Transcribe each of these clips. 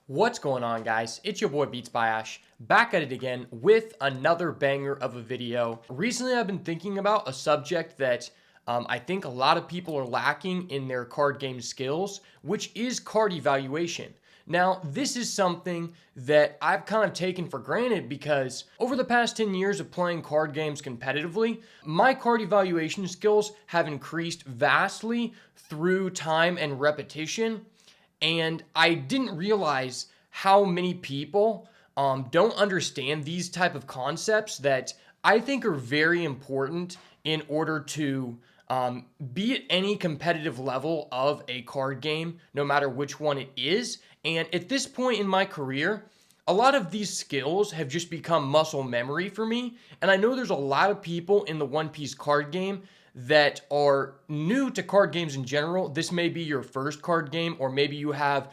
What's going on, guys? It's your boy Beats by Ash, back at it again with another banger of a video. Recently, I've been thinking about a subject that I think a lot of people are lacking in their card game skills, which is card evaluation. Now, this is something that I've kind of taken for granted because over the past 10 years of playing card games competitively, my card evaluation skills have increased vastly through time and repetition. And I didn't realize how many people don't understand these type of concepts that I think are very important in order to be at any competitive level of a card game, no matter which one it is. And at this point in my career, a lot of these skills have just become muscle memory for me. And I know there's a lot of people in the One Piece card game that are new to card games in general. This may be your first card game, or maybe you have,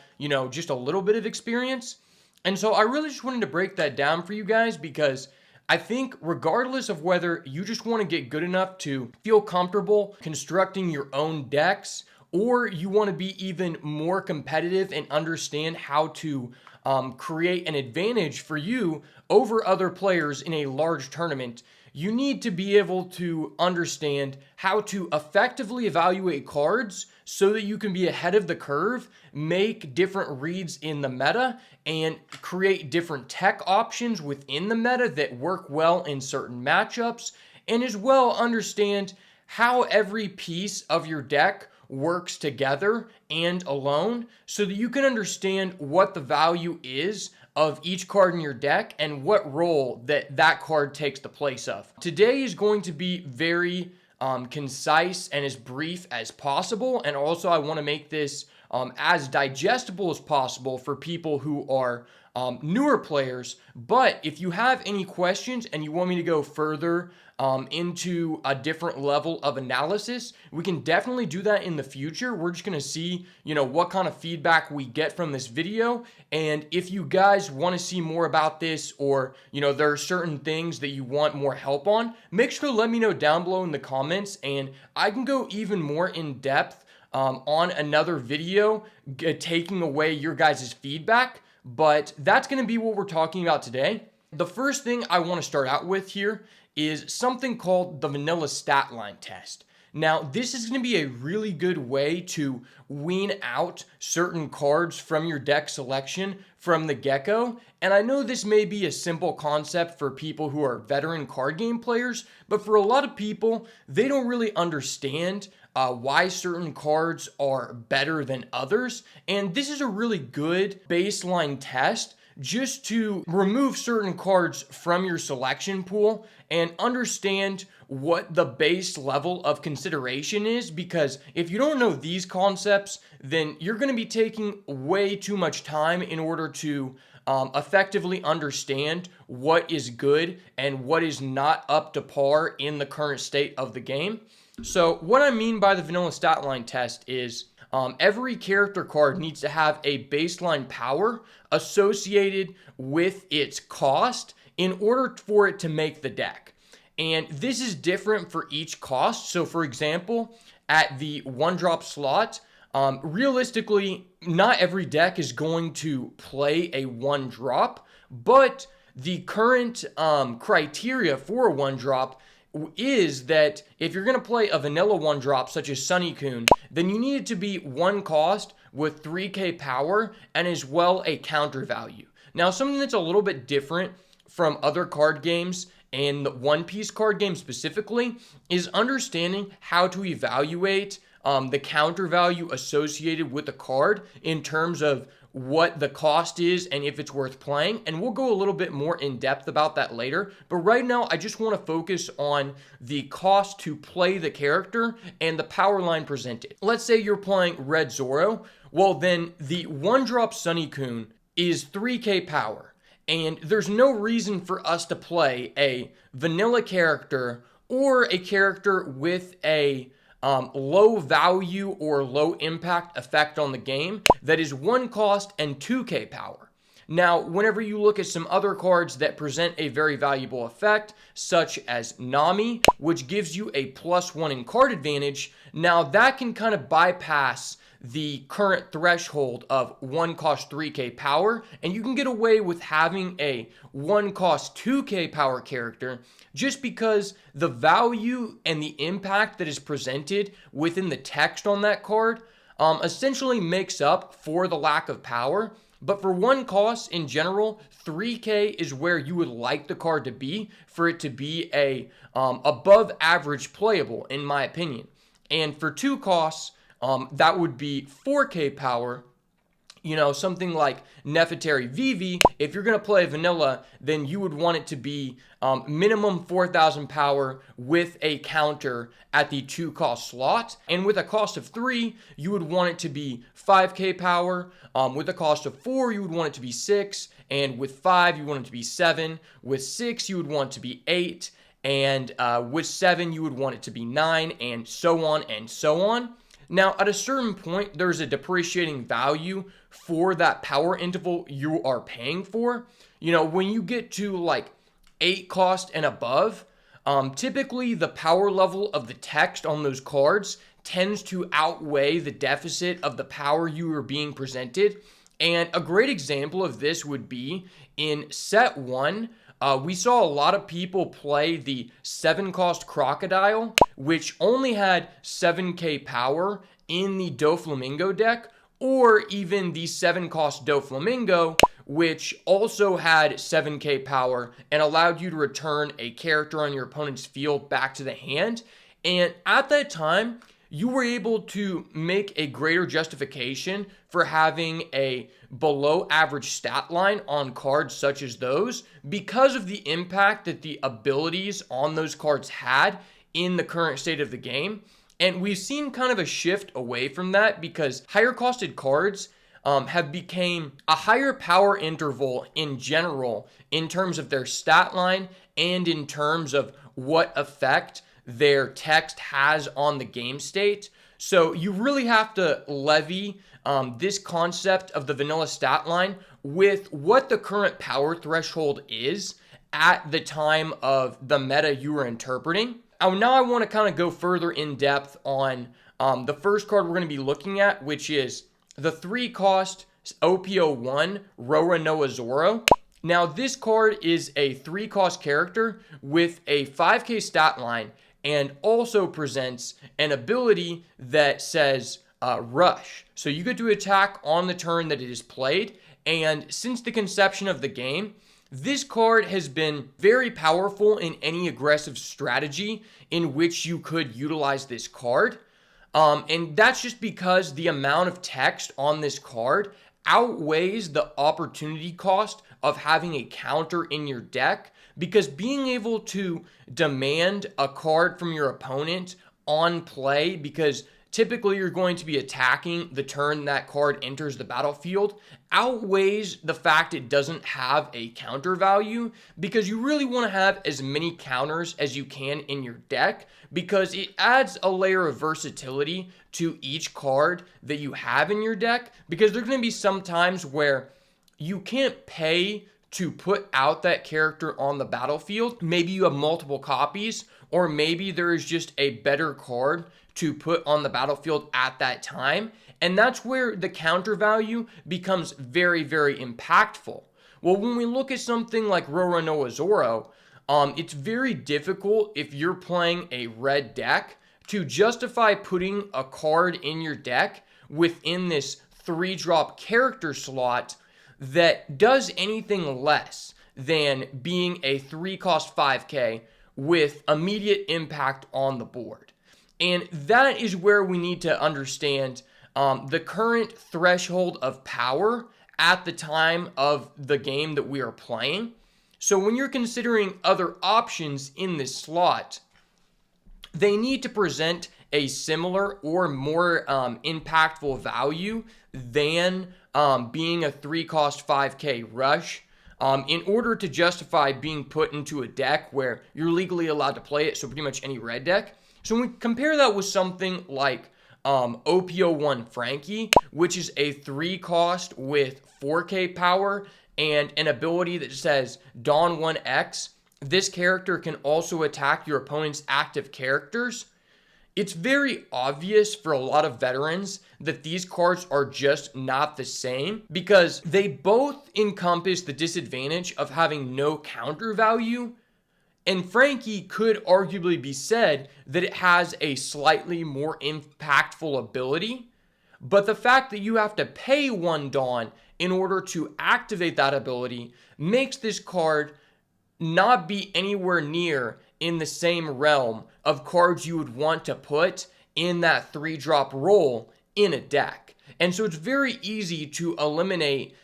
just a little bit of experience. And so I really just wanted to break that down for you guys because I think regardless of whether you just want to get good enough to feel comfortable constructing your own decks, or you want to be even more competitive and understand how to create an advantage for you over other players in a large tournament, you need to be able to understand how to effectively evaluate cards so that you can be ahead of the curve, make different reads in the meta, and create different tech options within the meta that work well in certain matchups, and as well understand how every piece of your deck works together and alone so that you can understand what the value is of each card in your deck and what role that card takes the place of. Today is going to be very concise and as brief as possible, and also I want to make this as digestible as possible for people who are newer players. But if you have any questions and you want me to go further into a different level of analysis, we can definitely do that in the future. We're just going to see, what kind of feedback we get from this video. And if you guys want to see more about this, or, there are certain things that you want more help on, make sure to let me know down below in the comments, and I can go even more in depth on another video, taking away your guys' feedback. But that's going to be what we're talking about today. The first thing I want to start out with here is something called the vanilla stat line test. Now, this is going to be a really good way to wean out certain cards from your deck selection from the get-go. And I know this may be a simple concept for people who are veteran card game players, but for a lot of people, they don't really understand why certain cards are better than others. And this is a really good baseline test just to remove certain cards from your selection pool and understand what the base level of consideration is, because if you don't know these concepts, then you're going to be taking way too much time in order to effectively understand what is good and what is not up to par in the current state of the game. So what I mean by the vanilla stat line test is every character card needs to have a baseline power associated with its cost in order for it to make the deck. And this is different for each cost. So for example, at the 1-drop slot, realistically, not every deck is going to play a 1-drop, but the current criteria for a 1-drop is that if you're going to play a vanilla 1-drop such as Sunny Kun, then you need it to be 1 cost with 3k power and as well a counter value. Now, something that's a little bit different from other card games, and the One Piece card game specifically, is understanding how to evaluate the counter value associated with the card in terms of what the cost is and if it's worth playing. And we'll go a little bit more in depth about that later. But right now, I just want to focus on the cost to play the character and the power line presented. Let's say you're playing Red Zoro. Well, then the 1-drop Sunny Kun is 3k power. And there's no reason for us to play a vanilla character or a character with a low value or low impact effect on the game that is 1 cost and 2k power. Now, whenever you look at some other cards that present a very valuable effect, such as Nami, which gives you a +1 in card advantage, now that can kind of bypass the current threshold of 1 cost 3k power, and you can get away with having a 1 cost 2k power character just because the value and the impact that is presented within the text on that card essentially makes up for the lack of power. But for 1 cost in general, 3k is where you would like the card to be for it to be a above average playable, in my opinion. And for 2 costs, that would be 4k power. You know, something like Nefertari Vivi, if you're going to play vanilla, then you would want it to be minimum 4,000 power with a counter at the 2 cost slot. And with a cost of 3, you would want it to be 5k power. With a cost of 4, you would want it to be 6. And with 5, you want it to be 7. With 6, you would want it to be 8. And with 7, you would want it to be 9, and so on and so on. Now, at a certain point, there's a depreciating value for that power interval you are paying for. You know, when you get to like 8 cost and above, typically the power level of the text on those cards tends to outweigh the deficit of the power you are being presented. And a great example of this would be in set 1. We saw a lot of people play the 7 cost Crocodile, which only had 7k power in the Doflamingo deck, or even the 7 cost Doflamingo, which also had 7k power and allowed you to return a character on your opponent's field back to the hand. And at that time, you were able to make a greater justification for having a below average stat line on cards such as those because of the impact that the abilities on those cards had in the current state of the game. And we've seen kind of a shift away from that because higher costed cards have become a higher power interval in general in terms of their stat line and in terms of what effect their text has on the game state. So you really have to levy this concept of the vanilla stat line with what the current power threshold is at the time of the meta you are interpreting. Now I want to kind of go further in depth on the first card we're going to be looking at, which is the 3 cost OPO1 Roronoa Zoro. Now this card is a 3 cost character with a 5k stat line and also presents an ability that says rush. So you get to attack on the turn that it is played. And since the conception of the game, this card has been very powerful in any aggressive strategy in which you could utilize this card. And that's just because the amount of text on this card outweighs the opportunity cost of having a counter in your deck, because being able to demand a card from your opponent on play, because typically you're going to be attacking the turn that card enters the battlefield, outweighs the fact it doesn't have a counter value, because you really want to have as many counters as you can in your deck, because it adds a layer of versatility to each card that you have in your deck, because there's going to be some times where you can't pay to put out that character on the battlefield. Maybe you have multiple copies, or maybe there is just a better card to put on the battlefield at that time. And that's where the counter value becomes very, very impactful. Well, when we look at something like Roronoa Zoro, it's very difficult if you're playing a red deck to justify putting a card in your deck within this 3-drop character slot that does anything less than being a 3 cost 5k with immediate impact on the board. And that is where we need to understand the current threshold of power at the time of the game that we are playing. So when you're considering other options in this slot, they need to present a similar or more impactful value than being a 3 cost 5k rush in order to justify being put into a deck where you're legally allowed to play it, so pretty much any red deck. So when we compare that with something like OPO1 Frankie, which is a 3 cost with 4k power and an ability that says Dawn 1X, this character can also attack your opponent's active characters. It's very obvious for a lot of veterans that these cards are just not the same because they both encompass the disadvantage of having no counter value. And Frankie could arguably be said that it has a slightly more impactful ability. But the fact that you have to pay 1 Dawn in order to activate that ability makes this card not be anywhere near in the same realm of cards you would want to put in that 3-drop role in a deck. And so it's very easy to eliminate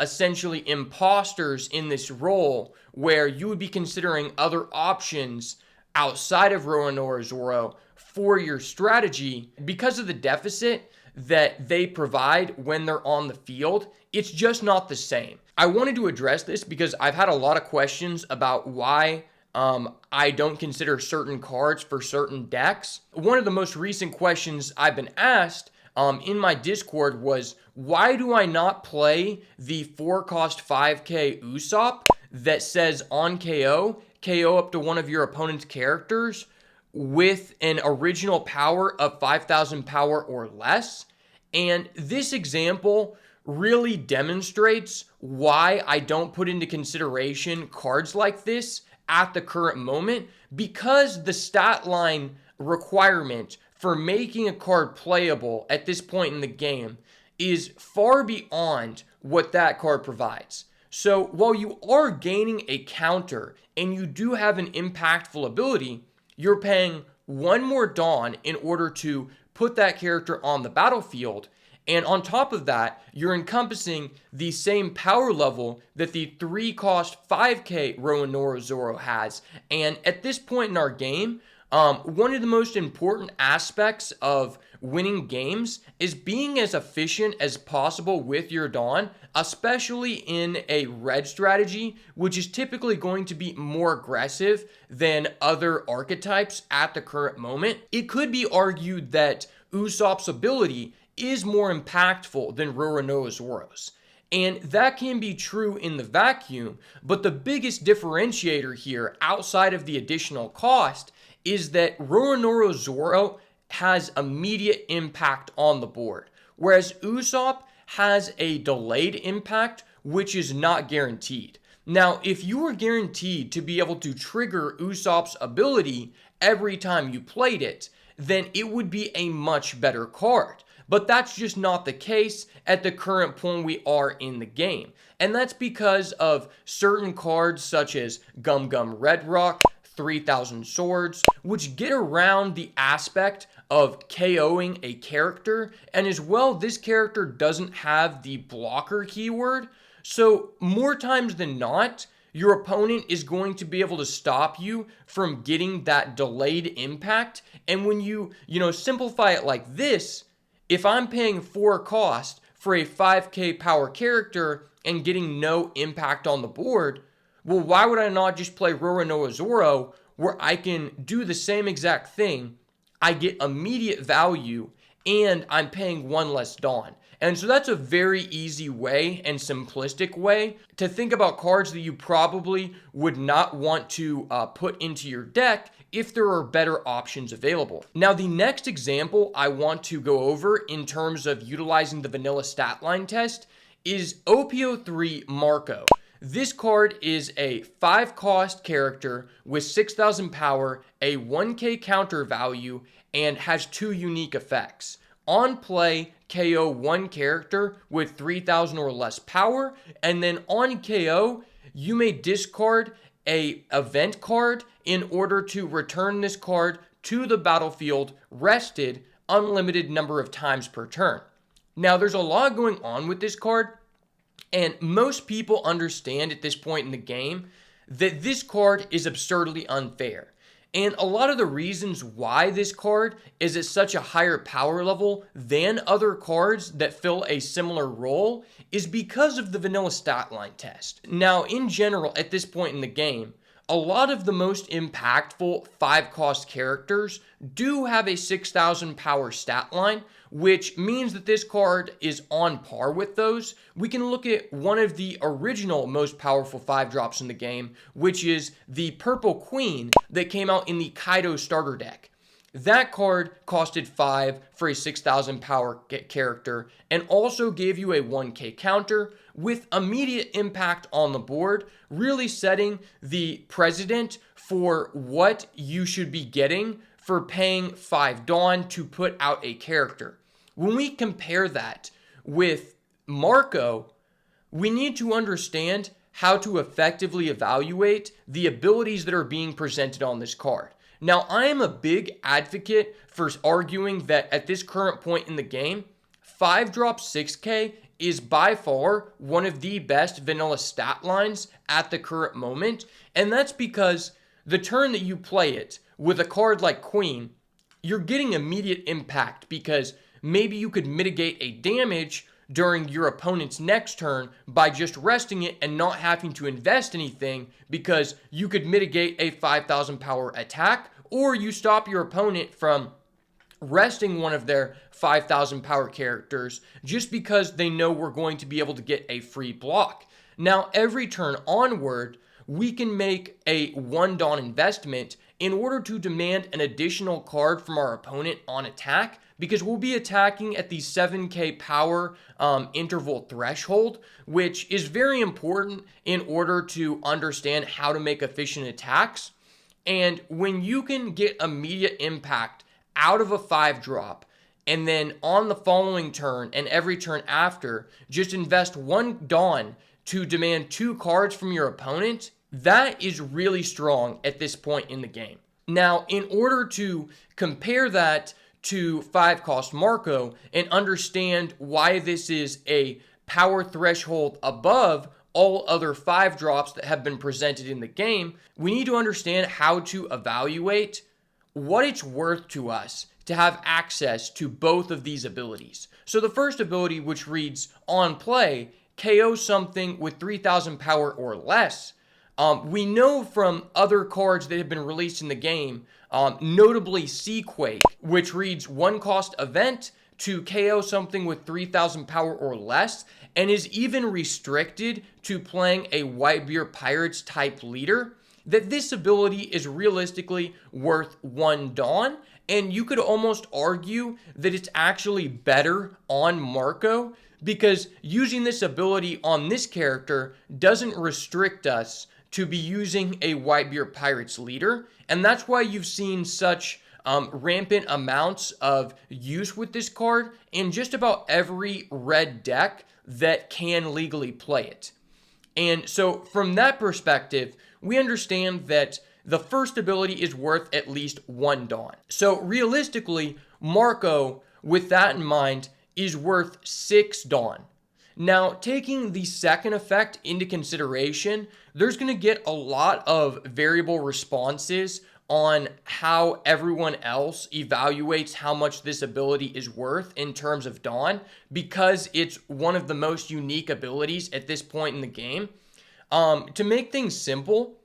essentially imposters in this role where you would be considering other options outside of Roronoa Zoro for your strategy because of the deficit that they provide when they're on the field. It's just not the same. I wanted to address this because I've had a lot of questions about why I don't consider certain cards for certain decks. One of the most recent questions I've been asked in my Discord was, why do I not play the 4-cost 5k Usopp that says on KO, KO up to one of your opponent's characters with an original power of 5,000 power or less? And this example really demonstrates why I don't put into consideration cards like this at the current moment, because the stat line requirement for making a card playable at this point in the game is far beyond what that card provides. So while you are gaining a counter and you do have an impactful ability, you're paying 1 more Dawn in order to put that character on the battlefield. And on top of that, you're encompassing the same power level that the 3-cost 5k Roronoa Zoro has. And at this point in our game, one of the most important aspects of winning games is being as efficient as possible with your Dawn, especially in a red strategy, which is typically going to be more aggressive than other archetypes at the current moment. It could be argued that Usopp's ability is more impactful than Roronoa Zoro's. And that can be true in the vacuum, but the biggest differentiator here, outside of the additional cost, is that Roronoa Zoro has immediate impact on the board, whereas Usopp has a delayed impact, which is not guaranteed. Now, if you were guaranteed to be able to trigger Usopp's ability every time you played it, then it would be a much better card. But that's just not the case at the current point we are in the game. And that's because of certain cards such as Gum Gum Red Rock, 3,000 Swords, which get around the aspect of KOing a character. And as well, this character doesn't have the blocker keyword. So more times than not, your opponent is going to be able to stop you from getting that delayed impact. And when you simplify it like this, if I'm paying 4 cost for a 5k power character and getting no impact on the board, well, why would I not just play Roronoa Zoro where I can do the same exact thing? I get immediate value and I'm paying 1 less Dawn. And so that's a very easy way and simplistic way to think about cards that you probably would not want to put into your deck if there are better options available. Now, the next example I want to go over in terms of utilizing the vanilla stat line test is OPO3 Marco. This card is a 5-cost character with 6,000 power, a 1k counter value, and has 2 unique effects. On play, KO 1 character with 3,000 or less power, and then on KO, you may discard a event card in order to return this card to the battlefield rested unlimited number of times per turn. Now, there's a lot going on with this card, and most people understand at this point in the game that this card is absurdly unfair. And a lot of the reasons why this card is at such a higher power level than other cards that fill a similar role is because of the vanilla stat line test. Now, in general, at this point in the game, a lot of the most impactful 5-cost characters do have a 6,000 power stat line, which means that this card is on par with those. We can look at one of the original most powerful 5-drops in the game, which is the Purple Queen that came out in the Kaido starter deck. That card costed 5 for a 6,000 power character and also gave you a 1k counter with immediate impact on the board, really setting the precedent for what you should be getting for paying 5 Dawn to put out a character. When we compare that with Marco, we need to understand how to effectively evaluate the abilities that are being presented on this card. Now, I am a big advocate for arguing that at this current point in the game, 5 drop 6k is by far one of the best vanilla stat lines at the current moment. And that's because the turn that you play it with a card like Queen, you're getting immediate impact because maybe you could mitigate a damage during your opponent's next turn by just resting it and not having to invest anything, because you could mitigate a 5,000 power attack, or you stop your opponent from resting one of their 5,000 power characters just because they know we're going to be able to get a free block. Now, every turn onward, we can make a 1 Dawn investment in order to demand an additional card from our opponent on attack, because we'll be attacking at the 7k power interval threshold, which is very important in order to understand how to make efficient attacks. And when you can get immediate impact out of a 5 drop, and then on the following turn and every turn after, just invest 1 Dawn to demand 2 cards from your opponent, that is really strong at this point in the game. Now, in order to compare that to 5 cost Marco and understand why this is a power threshold above all other 5 drops that have been presented in the game, we need to understand how to evaluate what it's worth to us to have access to both of these abilities. So the first ability, which reads on play, KO something with 3,000 power or less. We know from other cards that have been released in the game, notably Seaquake, which reads 1 cost event to KO something with 3,000 power or less, and is even restricted to playing a Whitebeard Pirates type leader, that this ability is realistically worth 1 Dawn, and you could almost argue that it's actually better on Marco, because using this ability on this character doesn't restrict us to be using a Whitebeard Pirates leader, and that's why you've seen such rampant amounts of use with this card in just about every red deck that can legally play it. And so from that perspective, we understand that the first ability is worth at least 1 Dawn. So realistically, Marco, with that in mind, is worth 6 Dawn. Now, taking the second effect into consideration, there's going to get a lot of variable responses on how everyone else evaluates how much this ability is worth in terms of Dawn, because it's one of the most unique abilities at this point in the game. To make things simple,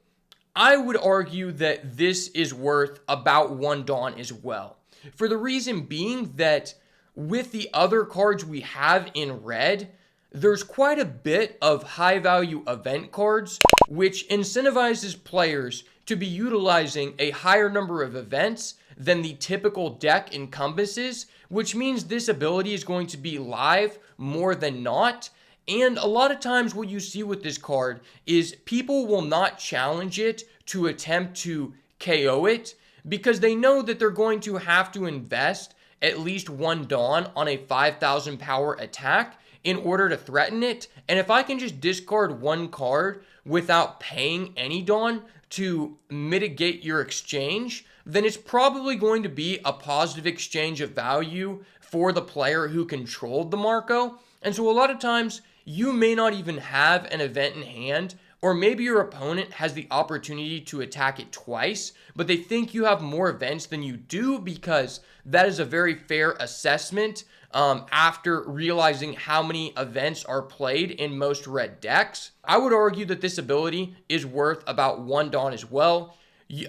I would argue that this is worth about 1 Dawn as well. For the reason being that with the other cards we have in red, there's quite a bit of high value event cards, which incentivizes players to be utilizing a higher number of events than the typical deck encompasses, which means this ability is going to be live more than not. And a lot of times what you see with this card is people will not challenge it to attempt to KO it, because they know that they're going to have to invest at least 1 Dawn on a 5,000 power attack in order to threaten it. And if I can just discard 1 card without paying any Dawn to mitigate your exchange, then it's probably going to be a positive exchange of value for the player who controlled the Marco. And so a lot of times you may not even have an event in hand, or maybe your opponent has the opportunity to attack it twice, but they think you have more events than you do, because that is a very fair assessment after realizing how many events are played in most red decks. I would argue that this ability is worth about 1 Dawn as well.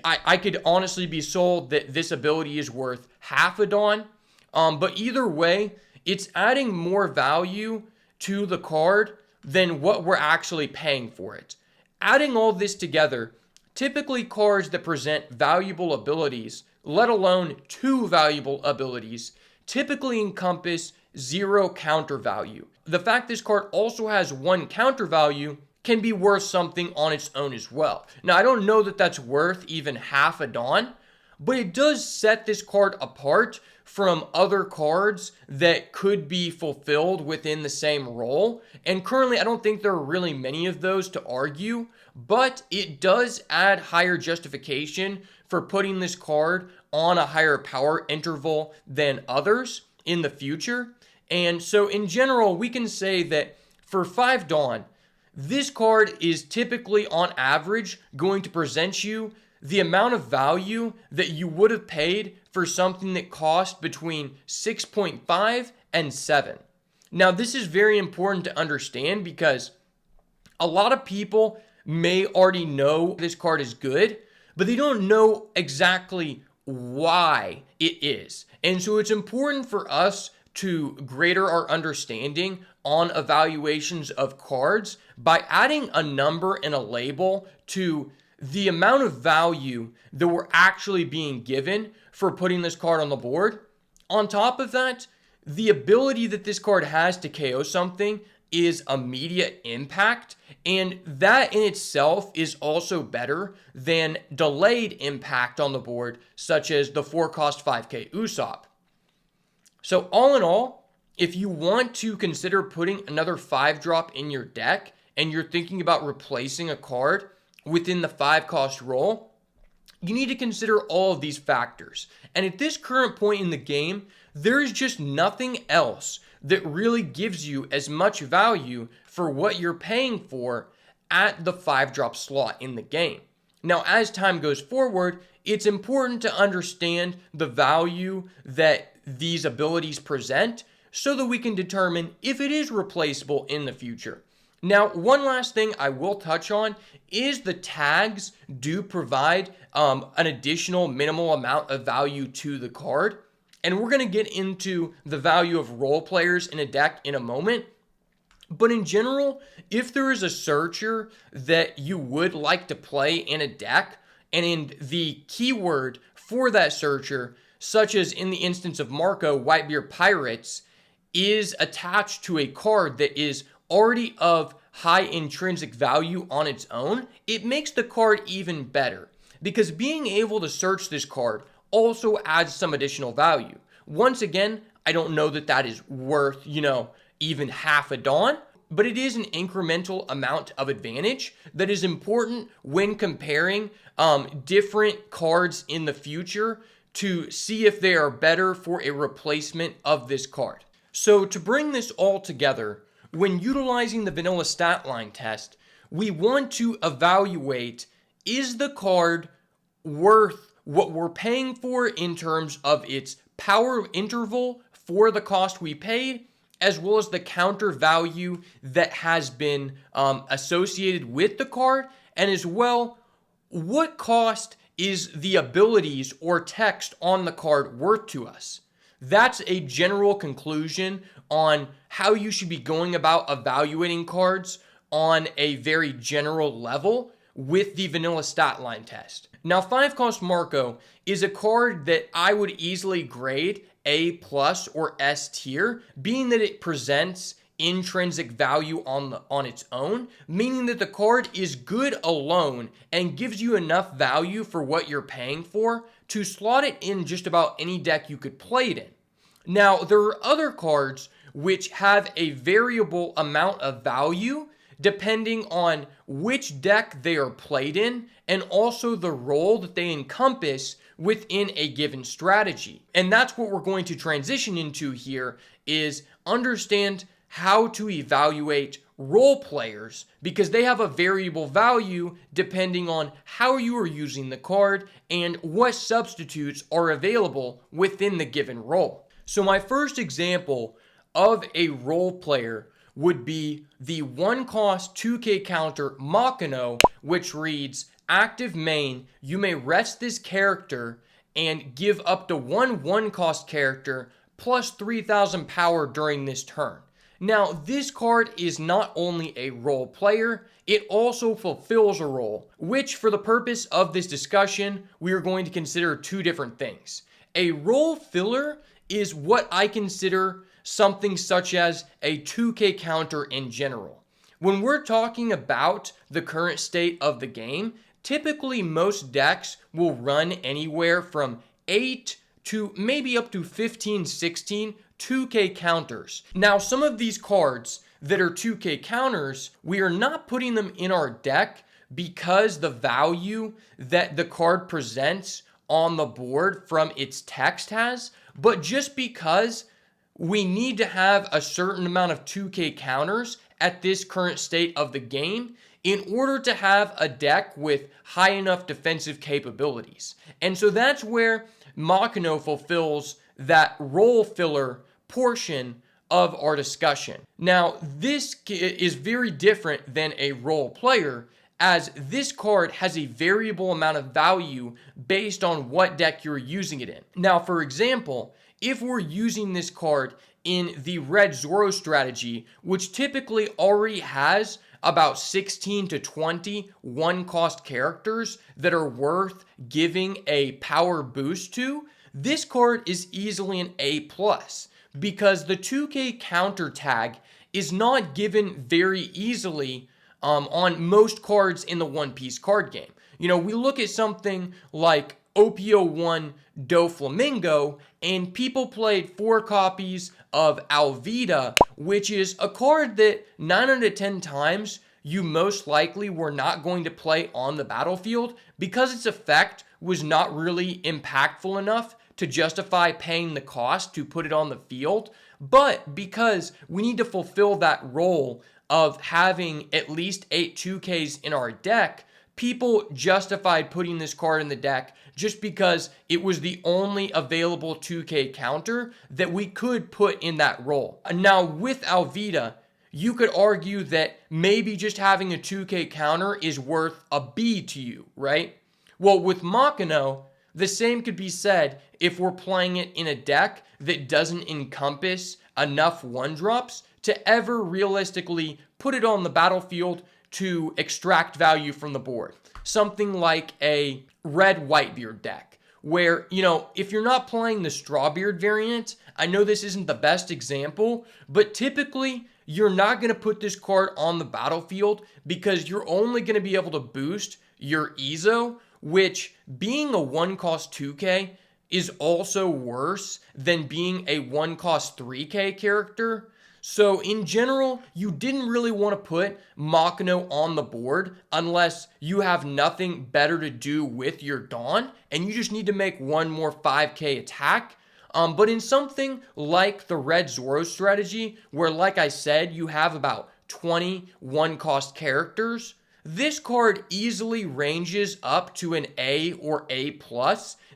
I could honestly be sold that this ability is worth half a Dawn, but either way, it's adding more value to the card than what we're actually paying for it. Adding all this together, typically cards that present valuable abilities let alone 2 valuable abilities, typically encompass 0 counter value. The fact this card also has 1 counter value can be worth something on its own as well. Now, I don't know that that's worth even half a Dawn, but it does set this card apart from other cards that could be fulfilled within the same role. And currently, I don't think there are really many of those to argue, but it does add higher justification for putting this card on a higher power interval than others in the future. And so in general, we can say that for 5 Dawn, this card is typically on average going to present you the amount of value that you would have paid for something that cost between 6.5 and 7. Now, this is very important to understand because a lot of people may already know this card is good, but they don't know exactly why it is. And so it's important for us to greater our understanding on evaluations of cards by adding a number and a label to the amount of value that we're actually being given for putting this card on the board. On top of that, the ability that this card has to KO something is immediate impact, and that in itself is also better than delayed impact on the board, such as the 4-cost 5k Usopp. So all in all, if you want to consider putting another 5-drop in your deck and you're thinking about replacing a card within the 5-cost role, you need to consider all of these factors. And at this current point in the game, there is just nothing else that really gives you as much value for what you're paying for at the 5-drop slot in the game. Now, as time goes forward, it's important to understand the value that these abilities present so that we can determine if it is replaceable in the future. Now, one last thing I will touch on is the tags do provide an additional minimal amount of value to the card. And we're going to get into the value of role players in a deck in a moment. But in general, if there is a searcher that you would like to play in a deck, and in the keyword for that searcher, such as in the instance of Marco, Whitebeard Pirates, is attached to a card that is already of high intrinsic value on its own, it makes the card even better. Because being able to search this card also adds some additional value. Once again, I don't know that that is worth, even half a Dawn, but it is an incremental amount of advantage that is important when comparing different cards in the future to see if they are better for a replacement of this card. So to bring this all together, when utilizing the vanilla stat line test, we want to evaluate, is the card worth what we're paying for in terms of its power interval for the cost we paid, as well as the counter value that has been associated with the card, and as well, what cost is the abilities or text on the card worth to us. That's a general conclusion on how you should be going about evaluating cards on a very general level with the vanilla stat line test. Now, 5-cost Marco is a card that I would easily grade A+ or S tier, being that it presents intrinsic value on its own, meaning that the card is good alone and gives you enough value for what you're paying for to slot it in just about any deck you could play it in. Now, there are other cards which have a variable amount of value depending on which deck they are played in and also the role that they encompass within a given strategy. And that's what we're going to transition into here, is understand how to evaluate role players, because they have a variable value depending on how you are using the card and what substitutes are available within the given role. So my first example of a role player would be the 1-cost 2k counter Makino, which reads, active main, you may rest this character and give up to one 1-cost character plus 3,000 power during this turn. Now, this card is not only a role player, it also fulfills a role, which for the purpose of this discussion, we are going to consider two different things. A role filler is what I consider something such as a 2K counter in general. When we're talking about the current state of the game, typically most decks will run anywhere from 8 to maybe up to 15, 16 2K counters. Now, some of these cards that are 2K counters, we are not putting them in our deck because the value that the card presents on the board from its text has, but just because we need to have a certain amount of 2K counters at this current state of the game in order to have a deck with high enough defensive capabilities. And so that's where Makino fulfills that role filler portion of our discussion. Now, this is very different than a role player, as this card has a variable amount of value based on what deck you're using it in. Now, for example, if we're using this card in the red Zoro strategy, which typically already has about 16 to 20 one-cost characters that are worth giving a power boost to, this card is easily an A+, because the 2K counter tag is not given very easily on most cards in the One Piece card game. You know, we look at something like OPO1 Doflamingo, and people played 4 copies of Alvida, which is a card that 9 out of 10 times you most likely were not going to play on the battlefield because its effect was not really impactful enough to justify paying the cost to put it on the field. But because we need to fulfill that role of having at least 8 2Ks in our deck, people justified putting this card in the deck just because it was the only available 2K counter that we could put in that role. Now, with Alvida, you could argue that maybe just having a 2K counter is worth a B to you, right? Well, with Makino, the same could be said if we're playing it in a deck that doesn't encompass enough 1-drops to ever realistically put it on the battlefield to extract value from the board. Something like a red Whitebeard deck, where, you know, if you're not playing the Strawbeard variant, I know this isn't the best example, but typically you're not going to put this card on the battlefield because you're only going to be able to boost your Ezo, which being a 1-cost 2K is also worse than being a 1-cost 3K character. So in general, you didn't really want to put Makino on the board unless you have nothing better to do with your Dawn and you just need to make one more 5K attack. But in something like the red Zoro strategy, where like I said, you have about 20 1-cost characters, this card easily ranges up to an A or A+,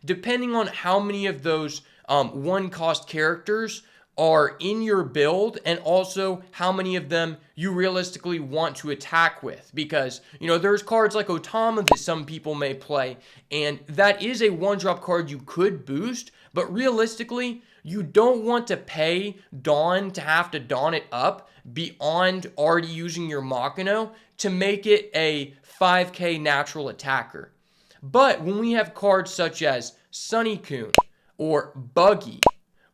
depending on how many of those 1-cost characters are in your build and also how many of them you realistically want to attack with. Because, you know, there's cards like Otama that some people may play, and that is a 1-drop card you could boost, but realistically, you don't want to pay Dawn to have to Dawn it up beyond already using your Makino to make it a 5K natural attacker. But when we have cards such as Sunny-kun or Buggy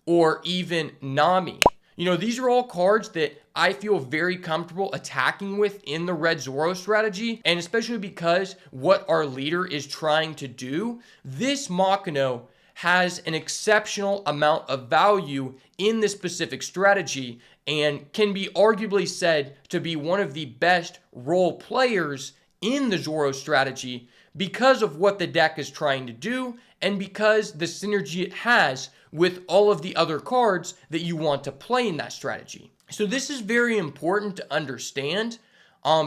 or even Nami, you know, these are all cards that I feel very comfortable attacking with in the red Zoro strategy, and especially because what our leader is trying to do, this Makino has an exceptional amount of value in this specific strategy and can be arguably said to be one of the best role players in the Zoro strategy because of what the deck is trying to do and because the synergy it has with all of the other cards that you want to play in that strategy. So this is very important to understand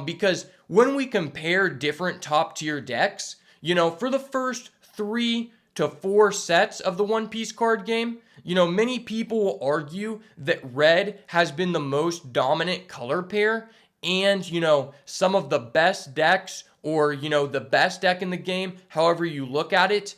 because when we compare different top tier decks, you know, for the first 3 to 4 sets of the One Piece card game, you know, many people will argue that red has been the most dominant color pair, and, you know, some of the best decks, or, you know, the best deck in the game, however you look at it,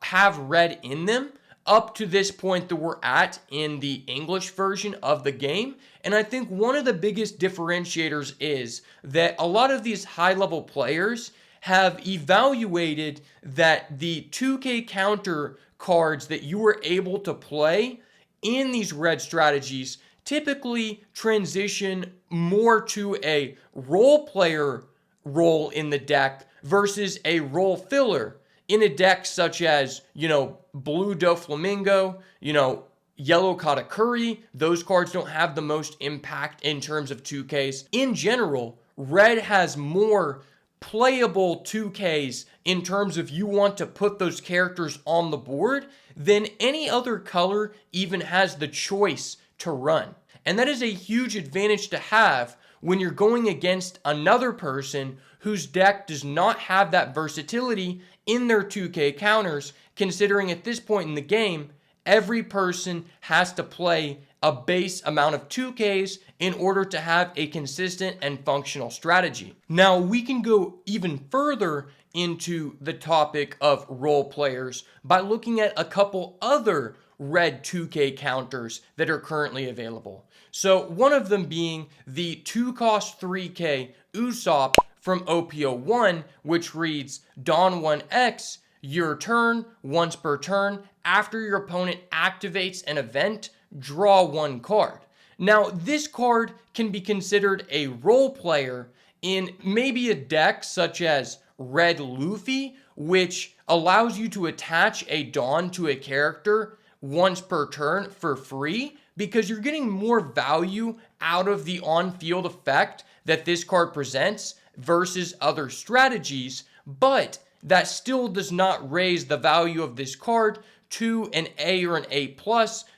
have red in them. up to this point that we're at in the English version of the game. And I think one of the biggest differentiators is that a lot of these high-level players have evaluated that the 2K counter cards that you were able to play in these red strategies typically transition more to a role player role in the deck versus a role filler in a deck such as, Blue Doflamingo, Yellow Katakuri. Those cards don't have the most impact in terms of 2Ks. In general, red has more playable 2Ks in terms of you want to put those characters on the board than any other color even has the choice to run. And that is a huge advantage to have when you're going against another person whose deck does not have that versatility in their 2K counters, considering at this point in the game, every person has to play a base amount of 2Ks in order to have a consistent and functional strategy. Now, we can go even further into the topic of role players by looking at a couple other red 2K counters that are currently available. So one of them being the 2-cost 3K Usopp from OPO1, which reads, Dawn 1X, your turn, once per turn, after your opponent activates an event, draw one card. Now, this card can be considered a role player in maybe a deck such as Red Luffy, which allows you to attach a Dawn to a character once per turn for free, because you're getting more value out of the on-field effect that this card presents versus other strategies, but that still does not raise the value of this card to an A or an A+,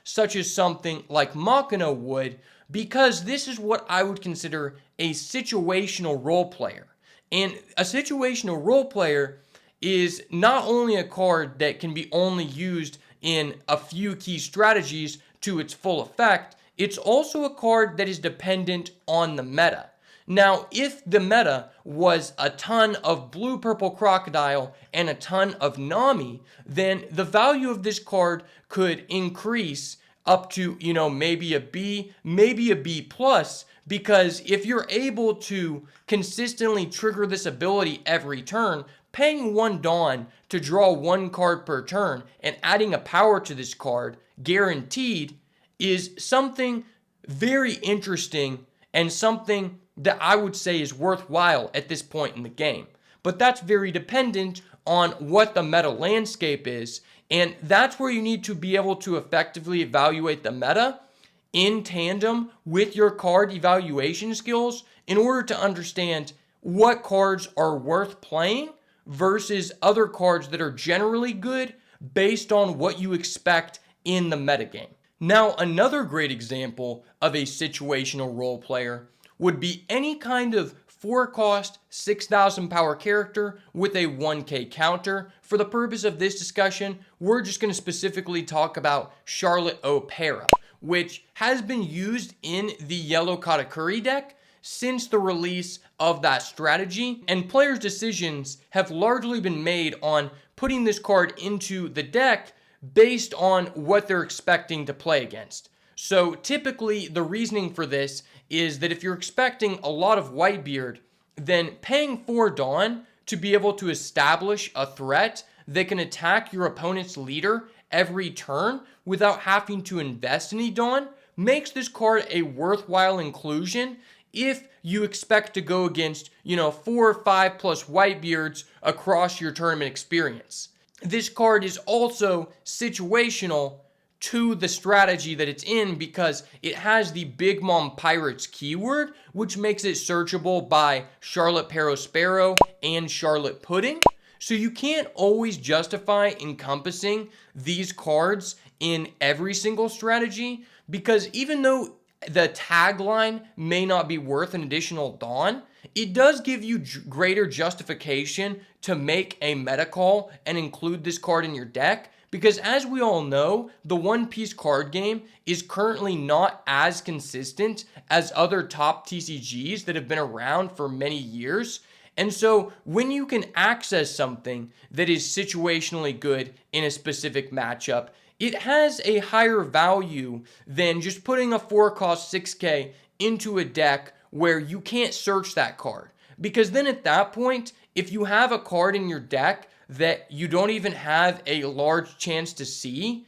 such as something like Makino would, because this is what I would consider a situational role player. And a situational role player is not only a card that can be only used in a few key strategies to its full effect, it's also a card that is dependent on the meta. Now, if the meta was a ton of Blue-Purple Crocodile and a ton of Nami, then the value of this card could increase up to, maybe a B, maybe a B+, because if you're able to consistently trigger this ability every turn, paying one Dawn to draw one card per turn and adding a power to this card, guaranteed, is something very interesting and something that I would say is worthwhile at this point in the game. But that's very dependent on what the meta landscape is, and that's where you need to be able to effectively evaluate the meta in tandem with your card evaluation skills in order to understand what cards are worth playing versus other cards that are generally good based on what you expect in the metagame. Now, another great example of a situational role player would be any kind of 4-cost, 6,000 power character with a 1K counter. For the purpose of this discussion, we're just going to specifically talk about Charlotte O'Para, which has been used in the Yellow Katakuri deck since the release of that strategy, and players' decisions have largely been made on putting this card into the deck based on what they're expecting to play against. So typically, the reasoning for this is that if you're expecting a lot of Whitebeard, then paying 4 Dawn to be able to establish a threat that can attack your opponent's leader every turn without having to invest any Dawn makes this card a worthwhile inclusion if you expect to go against, 4 or 5 plus Whitebeards across your tournament experience. This card is also situational to the strategy that it's in because it has the Big Mom Pirates keyword, which makes it searchable by Charlotte Perospero and Charlotte Pudding. So you can't always justify encompassing these cards in every single strategy, because even though the tagline may not be worth an additional Dawn, it does give you greater justification to make a meta call and include this card in your deck. Because as we all know, the One Piece card game is currently not as consistent as other top TCGs that have been around for many years. And so when you can access something that is situationally good in a specific matchup, it has a higher value than just putting a 4-cost 6K into a deck where you can't search that card. Because then at that point, if you have a card in your deck that you don't even have a large chance to see,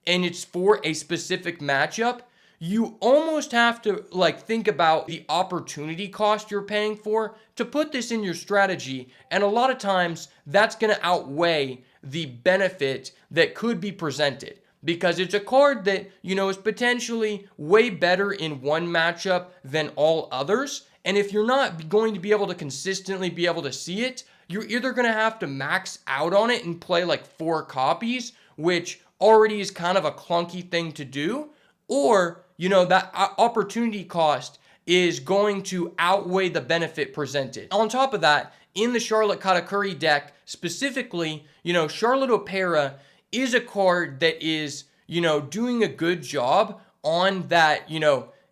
and it's for a specific matchup, you almost have to think about the opportunity cost you're paying for to put this in your strategy. And a lot of times that's going to outweigh the benefit that could be presented, because it's a card that, is potentially way better in one matchup than all others. And if you're not going to be able to consistently be able to see it, you're either going to have to max out on it and play like 4 copies, which already is kind of a clunky thing to do, or that opportunity cost is going to outweigh the benefit presented. On top of that, in the Charlotte Katakuri deck specifically, Charlotte Opera is a card that is, doing a good job on that,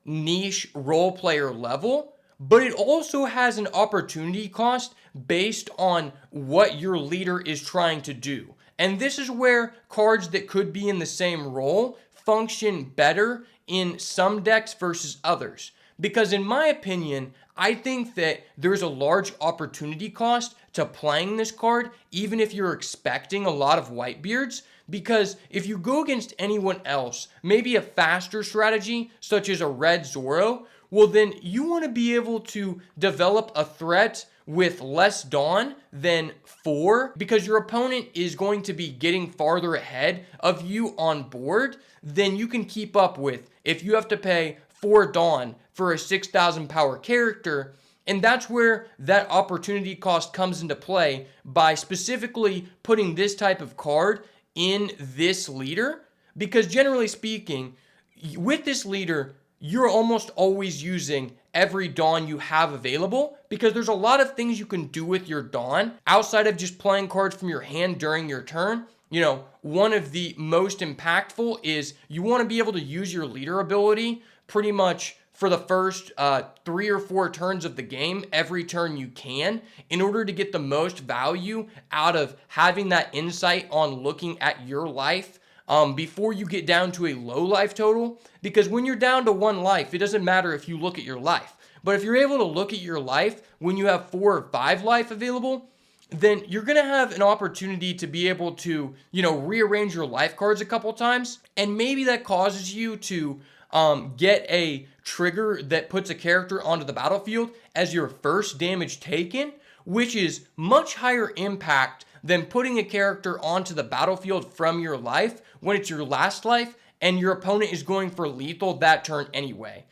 niche role player level, but it also has an opportunity cost based on what your leader is trying to do. And this is where cards that could be in the same role function better in some decks versus others. Because in my opinion, I think that there's a large opportunity cost to playing this card, even if you're expecting a lot of Whitebeards. Because if you go against anyone else, maybe a faster strategy, such as a Red Zoro, well then you want to be able to develop a threat with less Dawn than 4, because your opponent is going to be getting farther ahead of you on board than you can keep up with if you have to pay 4 Dawn for a 6,000 power character. And that's where that opportunity cost comes into play by specifically putting this type of card in this leader. Because generally speaking, with this leader, you're almost always using every Dawn you have available, because there's a lot of things you can do with your Dawn outside of just playing cards from your hand during your turn. One of the most impactful is you want to be able to use your leader ability pretty much for the first 3 or 4 turns of the game, every turn you can, in order to get the most value out of having that insight on looking at your life before you get down to a low life total. Because when you're down to 1 life, it doesn't matter if you look at your life. But if you're able to look at your life when you have 4 or 5 life available, then you're going to have an opportunity to be able to, rearrange your life cards a couple times. And maybe that causes you to get a trigger that puts a character onto the battlefield as your first damage taken, which is much higher impact than putting a character onto the battlefield from your life when it's your last life and your opponent is going for lethal that turn anyway.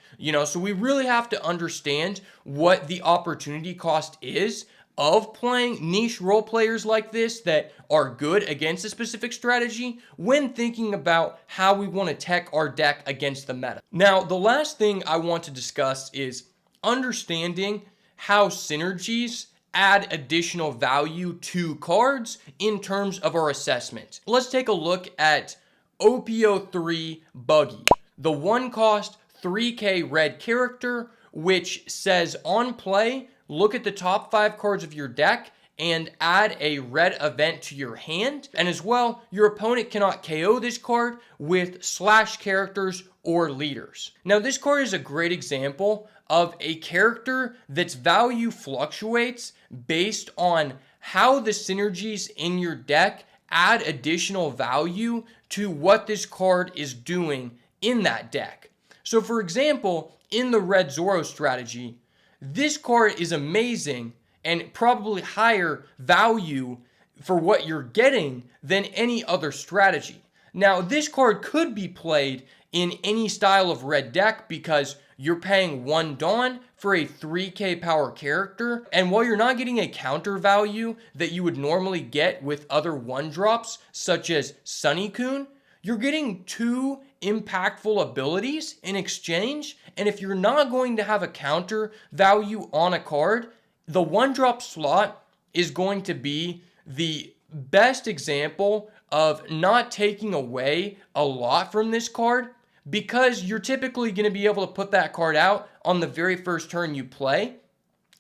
So we really have to understand what the opportunity cost is of playing niche role players like this that are good against a specific strategy when thinking about how we want to tech our deck against the meta. Now, the last thing I want to discuss is understanding how synergies add additional value to cards in terms of our assessment. Let's take a look at OPO3 Buggy, the 1-cost 3K red character, which says on play, look at the top 5 cards of your deck and add a red event to your hand. And as well, your opponent cannot KO this card with slash characters or leaders. Now, this card is a great example of a character that's value fluctuates based on how the synergies in your deck add additional value to what this card is doing in that deck. So for example, in the Red Zoro strategy, this card is amazing and probably higher value for what you're getting than any other strategy. Now, this card could be played in any style of red deck because you're paying 1 Dawn for a 3K power character, and while you're not getting a counter value that you would normally get with other 1-drops such as Sunnykun, you're getting 2 impactful abilities in exchange. And if you're not going to have a counter value on a card, the 1-drop slot is going to be the best example of not taking away a lot from this card, because you're typically going to be able to put that card out on the very first turn you play.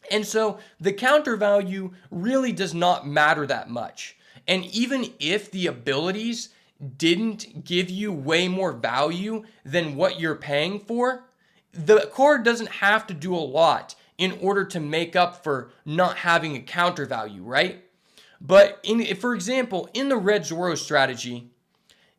And so the counter value really does not matter that much. And even if the abilities didn't give you way more value than what you're paying for, the card doesn't have to do a lot in order to make up for not having a counter value, right? But for example, in the Red Zoro strategy,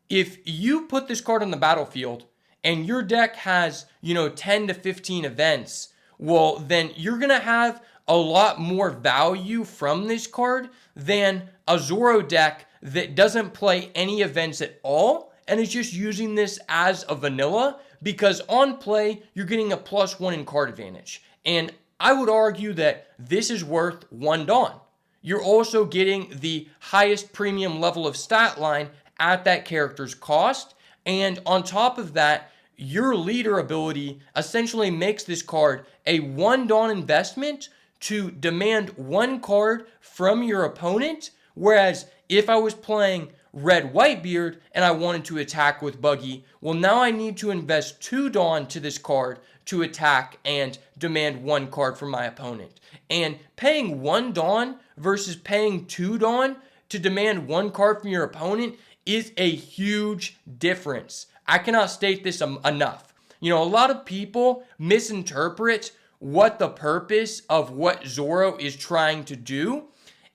if you put this card on the battlefield and your deck has, 10 to 15 events, well, then you're going to have a lot more value from this card than a Zoro deck that doesn't play any events at all and is just using this as a vanilla, because on play, you're getting a +1 in card advantage. And I would argue that this is worth 1 Dawn. You're also getting the highest premium level of stat line at that character's cost. And on top of that, your leader ability essentially makes this card a 1 Dawn investment to demand 1 card from your opponent. Whereas if I was playing Red Whitebeard and I wanted to attack with Buggy, well, now I need to invest 2 Dawn to this card to attack and demand 1 card from my opponent. And paying 1 Dawn versus paying 2 Dawn to demand 1 card from your opponent is a huge difference. I cannot state this enough. A lot of people misinterpret what the purpose of what Zoro is trying to do.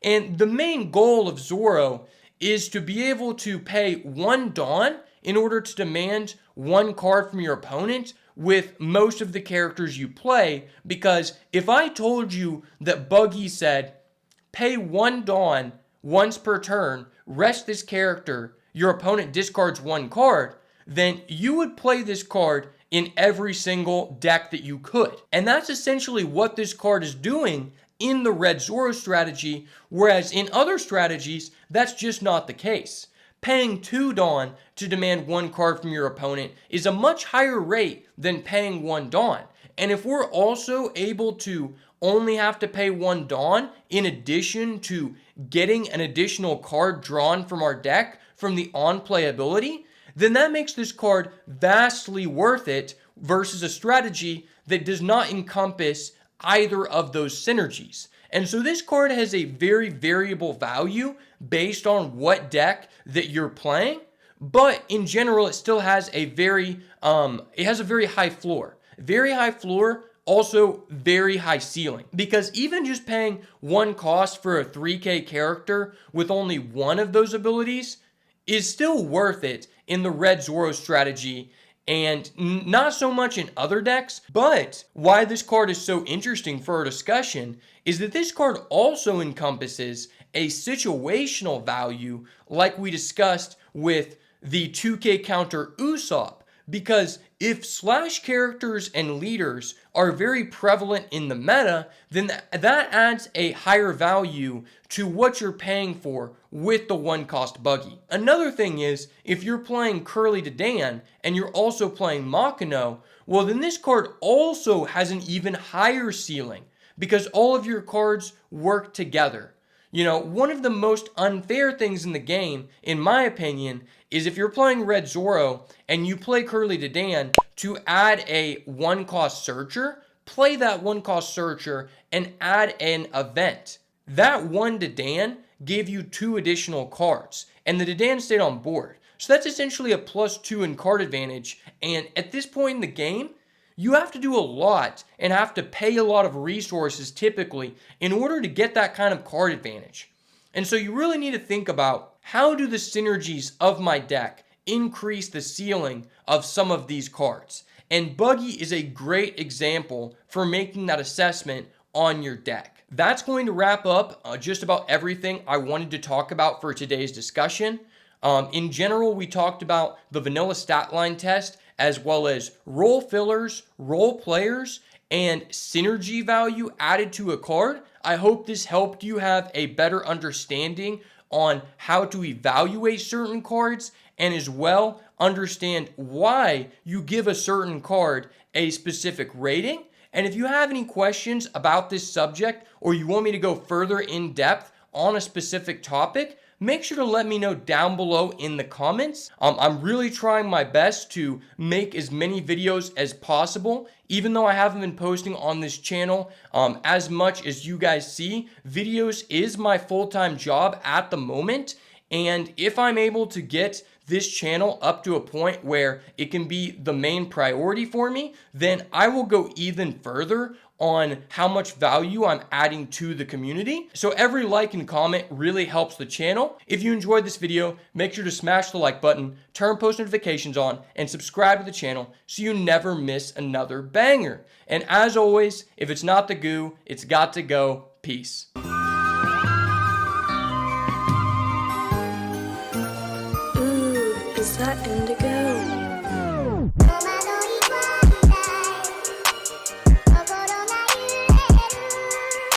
And the main goal of Zoro is to be able to pay 1 Dawn in order to demand 1 card from your opponent with most of the characters you play. Because if I told you that Buggy said, pay 1 Dawn once per turn, rest this character, your opponent discards 1 card, then you would play this card in every single deck that you could. And that's essentially what this card is doing in the Red Zoro strategy, whereas in other strategies, that's just not the case. Paying 2 Dawn to demand 1 card from your opponent is a much higher rate than paying 1 Dawn. And if we're also able to only have to pay 1 Dawn in addition to getting an additional card drawn from our deck from the on-play ability, then that makes this card vastly worth it versus a strategy that does not encompass either of those synergies. And so this card has a very variable value based on what deck that you're playing, but in general, it still has a very high floor. Very high floor, also very high ceiling. Because even just paying 1 cost for a 3K character with only 1 of those abilities is still worth it in the Red Zoro strategy, and not so much in other decks. But why this card is so interesting for our discussion is that this card also encompasses a situational value like we discussed with the 2K counter Usopp. Because if slash characters and leaders are very prevalent in the meta, then that adds a higher value to what you're paying for with the 1 cost Buggy. Another thing is, if you're playing Curly to Dan and you're also playing Makino, well, then this card also has an even higher ceiling because all of your cards work together. One of the most unfair things in the game, in my opinion, is if you're playing Red Zoro and you play Curly to Dan to add a 1 cost searcher, play that 1 cost searcher and add an event. That 1 to Dan gave you 2 additional cards, and the Dedan stayed on board. So that's essentially a +2 in card advantage, and at this point in the game, you have to do a lot and have to pay a lot of resources typically in order to get that kind of card advantage. And so you really need to think about, how do the synergies of my deck increase the ceiling of some of these cards? And Buggy is a great example for making that assessment on your deck. That's going to wrap up just about everything I wanted to talk about for today's discussion. In general, we talked about the vanilla stat line test, as well as role fillers, role players, and synergy value added to a card. I hope this helped you have a better understanding on how to evaluate certain cards, and as well understand why you give a certain card a specific rating. And if you have any questions about this subject, or you want me to go further in depth on a specific topic, make sure to let me know down below in the comments. I'm really trying my best to make as many videos as possible, even though I haven't been posting on this channel as much as you guys see. Videos is my full-time job at the moment, and if I'm able to get this channel up to a point where it can be the main priority for me, then I will go even further on how much value I'm adding to the community. So every like and comment really helps the channel. If you enjoyed this video, make sure to smash the like button, turn post notifications on, and subscribe to the channel so you never miss another banger. And as always, if it's not the goo, it's got to go. Peace. Ooh, is that indigo?